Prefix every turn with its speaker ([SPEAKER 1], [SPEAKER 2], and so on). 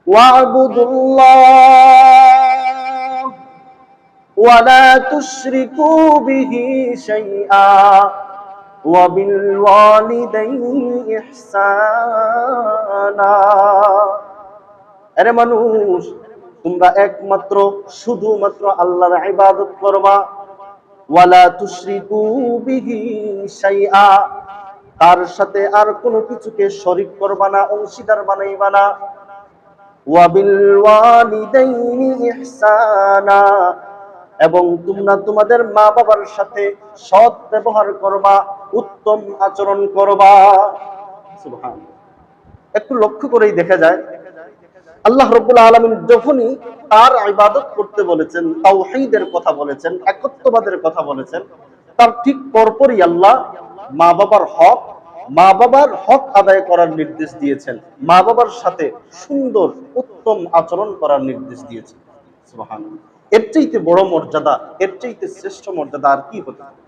[SPEAKER 1] ওয়া'বুদুল্লাহ ওয়া লা তুশরিকু বিহি শাইআ ওয়া বিল ওয়ালিদাইনি ইহসানা। আরে মানুষ, তোমরা একমাত্র শুধুমাত্র আল্লাহর ইবাদত করবা। ওয়ালা তুশরিকু বিহি শাইআ, তার সাথে আর কোনো কিছুকে শরীক করবা না, অংশীদার বানাইবা না। ওয়া বিল ওয়ালিদাইনি ইহসানা, এবং তোমরা তোমাদের মা বাবার সাথে সৎ ব্যবহার করবা, উত্তম আচরণ করবা। সুবহানাল্লাহ। একটু লক্ষ্য করেই দেখা যায় আল্লাহ রাব্বুল আলামিন যখনই তার ইবাদত করতে বলেছেন, তাওহীদের কথা বলেছেন, একত্ববাদের কথা বলেছেন, তার ঠিক পরপরই আল্লাহ মা বাবার হক আদায় করার নির্দেশ দিয়েছেন, মা বাবার সাথে সুন্দর উত্তম আচরণ করার নির্দেশ দিয়েছেন। সুবহানাল্লাহ। এর চাইতে বড় মর্যাদা, এর চাইতে শ্রেষ্ঠ মর্যাদা আর কি হতে পারে?